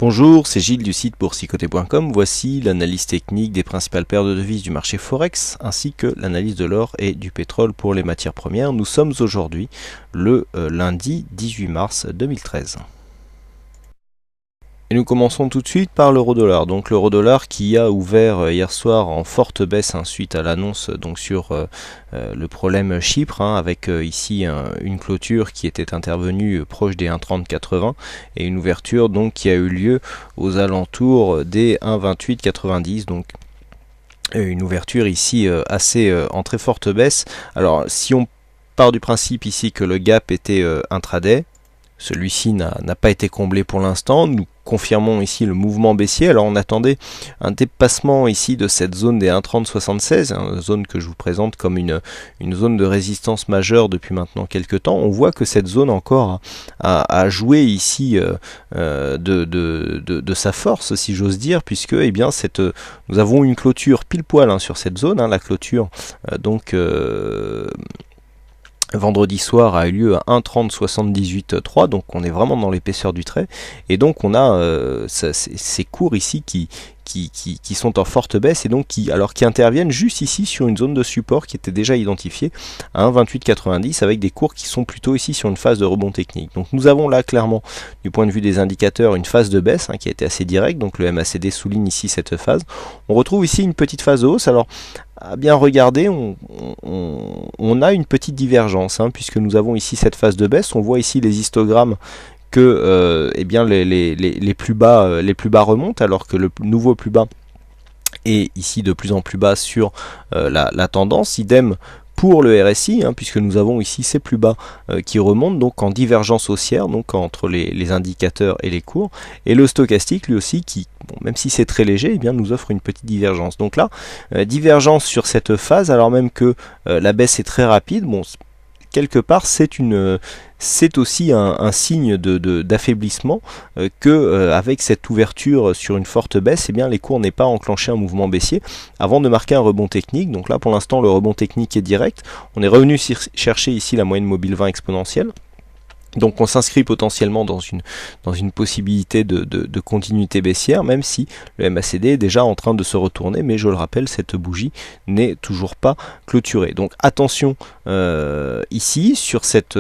Bonjour, c'est Gilles du site boursicoté.com. Voici l'analyse technique des principales paires de devises du marché Forex, ainsi que l'analyse de l'or et du pétrole pour les matières premières. Nous sommes aujourd'hui le lundi 18 mars 2013. Et nous commençons tout de suite par l'euro-dollar. Donc l'euro-dollar qui a ouvert hier soir en forte baisse suite à l'annonce sur le problème Chypre, avec ici une clôture qui était intervenue proche des 1,3080 et une ouverture donc qui a eu lieu aux alentours des 1,2890. Donc une ouverture ici assez en très forte baisse. Alors si on part du principe ici que le gap était intraday, celui-ci n'a pas été comblé pour l'instant. Nous confirmons ici le mouvement baissier. Alors on attendait un dépassement ici de cette zone des 1,3076, une zone que je vous présente comme une zone de résistance majeure depuis maintenant quelques temps. On voit que cette zone encore a joué ici de sa force, si j'ose dire, puisque nous avons une clôture pile poil sur cette zone. La clôture vendredi soir a eu lieu à 1,3078,3, donc on est vraiment dans l'épaisseur du trait, et donc on a ces cours ici qui sont en forte baisse et donc qui interviennent juste ici sur une zone de support qui était déjà identifiée à 1,2890 avec des cours qui sont plutôt ici sur une phase de rebond technique. Donc nous avons là clairement du point de vue des indicateurs une phase de baisse qui a été assez directe, donc le MACD souligne ici cette phase. On retrouve ici une petite phase de hausse. Alors à bien regarder, on a une petite divergence puisque nous avons ici cette phase de baisse. On voit ici les histogrammes que les plus bas remontent alors que le nouveau plus bas est ici de plus en plus bas sur la tendance. Idem pour le RSI, puisque nous avons ici ces plus bas qui remontent donc en divergence haussière, donc entre les indicateurs et les cours, et le stochastique lui aussi qui, même si c'est très léger, nous offre une petite divergence. Donc là, divergence sur cette phase, alors même que la baisse est très rapide. Bon, quelque part c'est aussi un signe d'affaiblissement que avec cette ouverture sur une forte baisse, les cours n'aient pas enclenché un mouvement baissier avant de marquer un rebond technique. Donc là pour l'instant le rebond technique est direct. On est revenu chercher ici la moyenne mobile 20 exponentielle. Donc on s'inscrit potentiellement dans une possibilité de continuité baissière, même si le MACD est déjà en train de se retourner, mais je le rappelle, cette bougie n'est toujours pas clôturée. Donc attention ici sur cette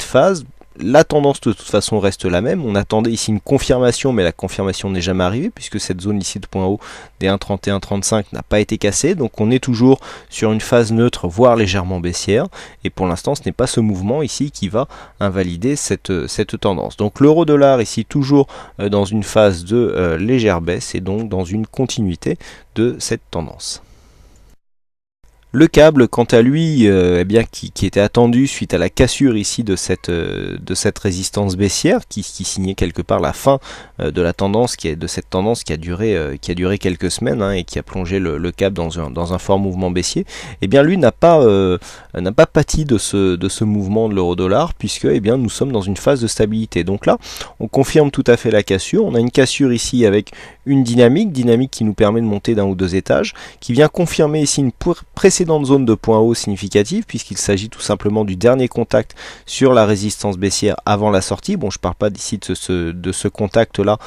phase. La tendance de toute façon reste la même. On attendait ici une confirmation, mais la confirmation n'est jamais arrivée puisque cette zone ici de point haut des 1,3135 n'a pas été cassée. Donc on est toujours sur une phase neutre, voire légèrement baissière. Et pour l'instant, ce n'est pas ce mouvement ici qui va invalider cette tendance. Donc l'euro-dollar ici toujours dans une phase de légère baisse et donc dans une continuité de cette tendance. Le câble, quant à lui, qui était attendu suite à la cassure ici de cette résistance baissière, qui signait quelque part la fin de la tendance, de cette tendance qui a duré quelques semaines et qui a plongé le câble dans un fort mouvement baissier. Lui n'a pas pâti de ce mouvement de l'euro-dollar puisque nous sommes dans une phase de stabilité. Donc là, on confirme tout à fait la cassure. On a une cassure ici avec une dynamique qui nous permet de monter d'un ou deux étages, qui vient confirmer ici une précédente zone de point haut significative puisqu'il s'agit tout simplement du dernier contact sur la résistance baissière avant la sortie. Bon, je ne parle pas d'ici de ce contact là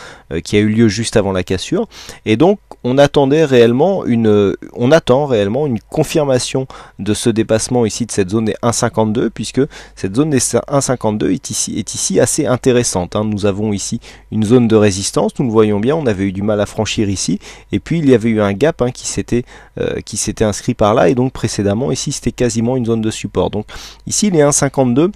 qui a eu lieu juste avant la cassure, et donc on attend réellement une confirmation de ce dépassement ici de cette zone des 1,52 puisque cette zone des 1,52 est ici assez intéressante. Nous avons ici une zone de résistance, nous le voyons bien, on avait eu du mal à franchir ici, et puis il y avait eu un gap qui s'était inscrit par là, et donc précédemment ici c'était quasiment une zone de support. Donc ici les 1,52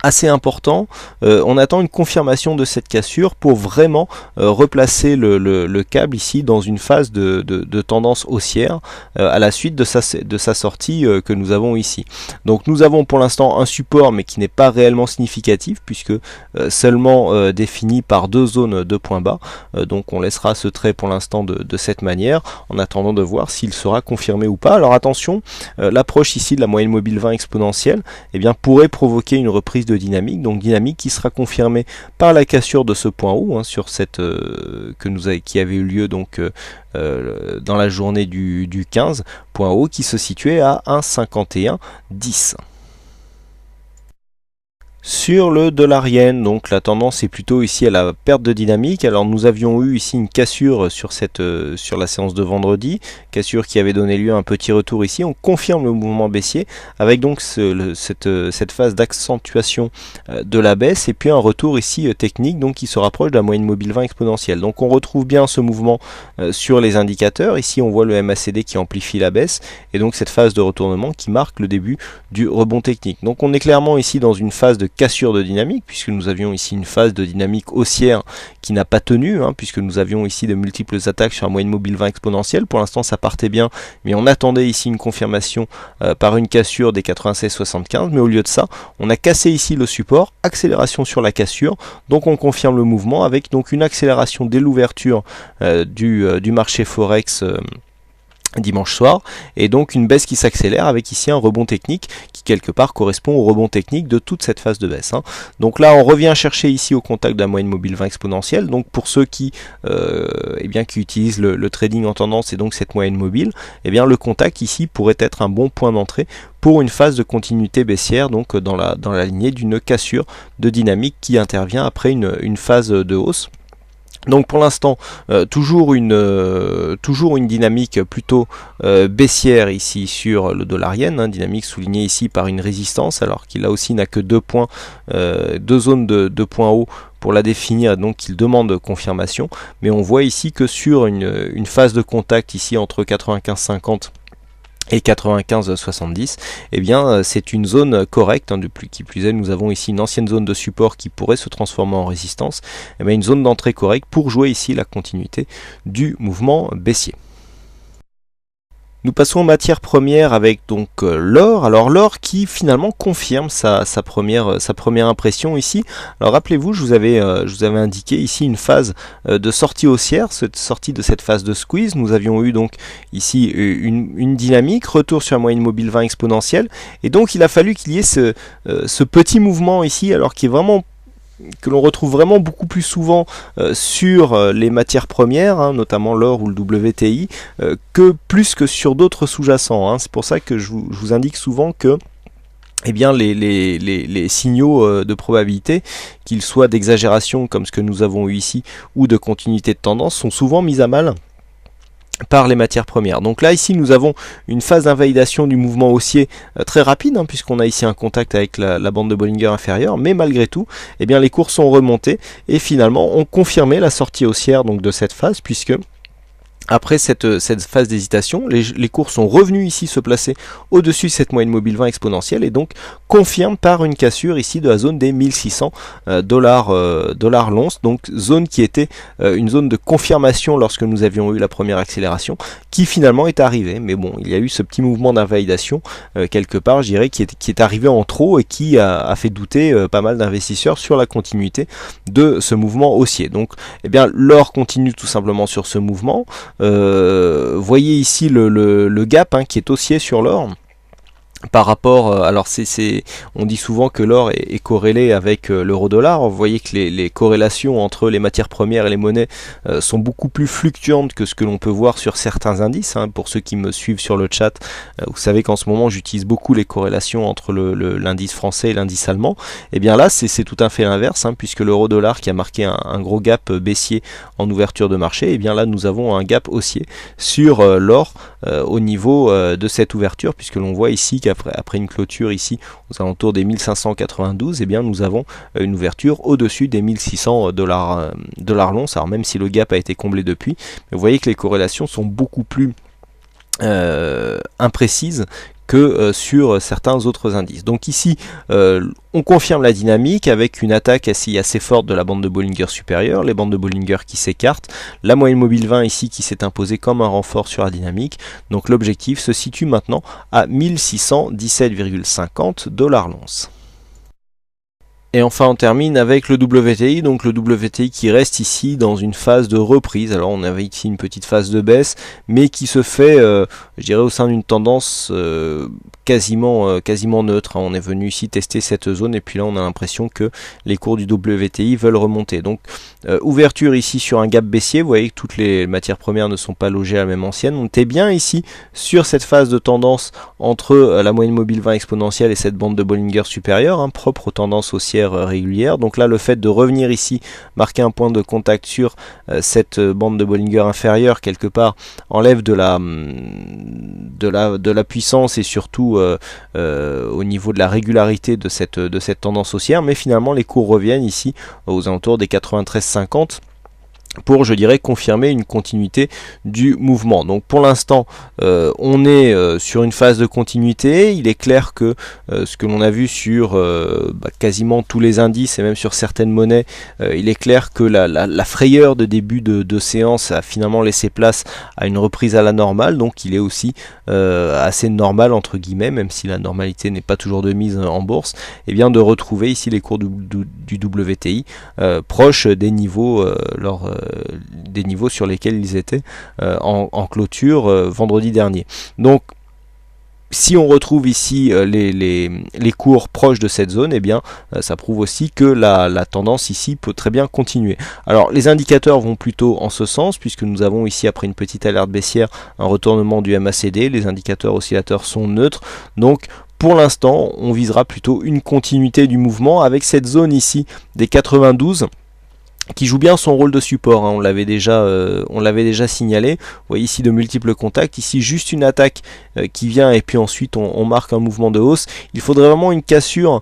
assez important, on attend une confirmation de cette cassure pour vraiment replacer le câble ici dans une phase de tendance haussière à la suite de sa sortie que nous avons ici. Donc nous avons pour l'instant un support mais qui n'est pas réellement significatif puisque seulement défini par deux zones de points bas. Donc on laissera ce trait pour l'instant de cette manière en attendant de voir s'il sera confirmé ou pas. Alors attention, l'approche ici de la moyenne mobile 20 exponentielle pourrait provoquer une reprise de dynamique, donc dynamique qui sera confirmée par la cassure de ce point haut sur cette qui avait eu lieu donc dans la journée du 15, point haut qui se situait à 1,5110. Sur le dollar-yen, donc la tendance est plutôt ici à la perte de dynamique. Alors nous avions eu ici une cassure sur la séance de vendredi, cassure qui avait donné lieu à un petit retour ici. On confirme le mouvement baissier avec donc cette phase d'accentuation de la baisse et puis un retour ici technique donc qui se rapproche de la moyenne mobile 20 exponentielle. Donc on retrouve bien ce mouvement sur les indicateurs. Ici on voit le MACD qui amplifie la baisse et donc cette phase de retournement qui marque le début du rebond technique. Donc on est clairement ici dans une phase de cassure de dynamique, puisque nous avions ici une phase de dynamique haussière qui n'a pas tenu, puisque nous avions ici de multiples attaques sur la moyenne mobile 20 exponentielle. Pour l'instant ça partait bien, mais on attendait ici une confirmation par une cassure des 96,75, mais au lieu de ça, on a cassé ici le support, accélération sur la cassure, donc on confirme le mouvement avec donc une accélération dès l'ouverture du marché Forex dimanche soir, et donc une baisse qui s'accélère avec ici un rebond technique qui quelque part correspond au rebond technique de toute cette phase de baisse. Donc là on revient chercher ici au contact de la moyenne mobile 20 exponentielle, donc pour ceux qui utilisent le trading en tendance et donc cette moyenne mobile, le contact ici pourrait être un bon point d'entrée pour une phase de continuité baissière, donc dans la lignée d'une cassure de dynamique qui intervient après une phase de hausse. Donc pour l'instant, toujours une dynamique plutôt baissière ici sur le dollar-yen, dynamique soulignée ici par une résistance, alors qu'il là aussi n'a que deux zones de points hauts pour la définir, donc il demande confirmation. Mais on voit ici que sur une phase de contact ici entre 95,50 et 95,70, c'est une zone correcte, qui plus est, nous avons ici une ancienne zone de support qui pourrait se transformer en résistance, une zone d'entrée correcte pour jouer ici la continuité du mouvement baissier. Nous passons aux matières premières avec donc l'or. Alors l'or qui finalement confirme sa première impression ici. Alors rappelez-vous, je vous avais indiqué ici une phase de sortie haussière, cette sortie de cette phase de squeeze. Nous avions eu donc ici une dynamique, retour sur la moyenne mobile 20 exponentielle, et donc il a fallu qu'il y ait ce petit mouvement ici, alors qui est vraiment que l'on retrouve vraiment beaucoup plus souvent sur les matières premières, notamment l'or ou le WTI, plus que sur d'autres sous-jacents. C'est pour ça que je vous indique souvent que les signaux de probabilité, qu'ils soient d'exagération comme ce que nous avons eu ici, ou de continuité de tendance, sont souvent mis à mal par les matières premières. Donc là ici nous avons une phase d'invalidation du mouvement haussier très rapide, puisqu'on a ici un contact avec la bande de Bollinger inférieure, mais malgré tout les cours sont remontés et finalement ont confirmé la sortie haussière donc de cette phase, puisque après cette phase d'hésitation, les cours sont revenus ici se placer au-dessus de cette moyenne mobile 20 exponentielle et donc confirment par une cassure ici de la zone des 1600 dollars l'once, donc zone qui était une zone de confirmation lorsque nous avions eu la première accélération, qui finalement est arrivée. Mais bon, il y a eu ce petit mouvement d'invalidation quelque part, je dirais, qui est arrivé en trop et qui a fait douter pas mal d'investisseurs sur la continuité de ce mouvement haussier. Donc l'or continue tout simplement sur ce mouvement. Voyez ici le gap qui est haussier sur l'or par rapport, alors on dit souvent que l'or est corrélé avec l'euro-dollar. Vous voyez que les corrélations entre les matières premières et les monnaies sont beaucoup plus fluctuantes que ce que l'on peut voir sur certains indices. Pour ceux qui me suivent sur le chat, vous savez qu'en ce moment j'utilise beaucoup les corrélations entre l'indice français et l'indice allemand. Et bien là c'est tout à fait l'inverse, puisque l'euro-dollar qui a marqué un gros gap baissier en ouverture de marché, et bien là nous avons un gap haussier sur l'or au niveau de cette ouverture, puisque l'on voit ici après une clôture ici aux alentours des 1592, nous avons une ouverture au-dessus des 1600 dollars l'once. Alors même si le gap a été comblé depuis, mais vous voyez que les corrélations sont beaucoup plus imprécises que sur certains autres indices. Donc ici on confirme la dynamique avec une attaque assez forte de la bande de Bollinger supérieure, les bandes de Bollinger qui s'écartent, la moyenne mobile 20 ici qui s'est imposée comme un renfort sur la dynamique. Donc l'objectif se situe maintenant à 1617,50 dollars l'once. Et enfin on termine avec le WTI, donc le WTI qui reste ici dans une phase de reprise. Alors on avait ici une petite phase de baisse, mais qui se fait, je dirais, au sein d'une tendance quasiment neutre, hein. On est venu ici tester cette zone et puis là on a l'impression que les cours du WTI veulent remonter. Donc ouverture ici sur un gap baissier, vous voyez que toutes les matières premières ne sont pas logées à la même ancienne. On était bien ici sur cette phase de tendance entre la moyenne mobile 20 exponentielle et cette bande de Bollinger supérieure, hein, propre aux tendances haussières régulières. Donc là le fait de revenir ici, marquer un point de contact sur cette bande de Bollinger inférieure quelque part, enlève de la puissance et surtout au niveau de la régularité de cette tendance haussière, mais finalement les cours reviennent ici aux alentours des 93,50 pour, je dirais, confirmer une continuité du mouvement. Donc pour l'instant on est sur une phase de continuité. Il est clair que ce que l'on a vu sur quasiment tous les indices et même sur certaines monnaies, il est clair que la frayeur de début de séance a finalement laissé place à une reprise à la normale. Donc il est aussi assez normal entre guillemets, même si la normalité n'est pas toujours de mise en bourse, et bien de retrouver ici les cours du WTI proches des niveaux des niveaux sur lesquels ils étaient en clôture vendredi dernier. Donc si on retrouve ici les cours proches de cette zone, eh bien ça prouve aussi que la tendance ici peut très bien continuer. Alors les indicateurs vont plutôt en ce sens, puisque nous avons ici, après une petite alerte baissière, un retournement du MACD. Les indicateurs oscillateurs sont neutres, donc pour l'instant on visera plutôt une continuité du mouvement avec cette zone ici des 92 qui joue bien son rôle de support, hein. On l'avait déjà signalé. Vous voyez ici de multiples contacts, ici juste une attaque qui vient et puis ensuite on marque un mouvement de hausse. Il faudrait vraiment une cassure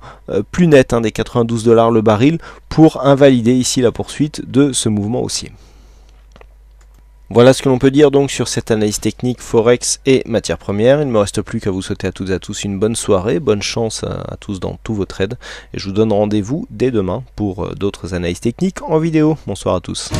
plus nette, hein, des 92 $ le baril pour invalider ici la poursuite de ce mouvement haussier. Voilà ce que l'on peut dire donc sur cette analyse technique Forex et matières premières. Il ne me reste plus qu'à vous souhaiter à toutes et à tous une bonne soirée, bonne chance à tous dans tous vos trades, et je vous donne rendez-vous dès demain pour d'autres analyses techniques en vidéo. Bonsoir à tous.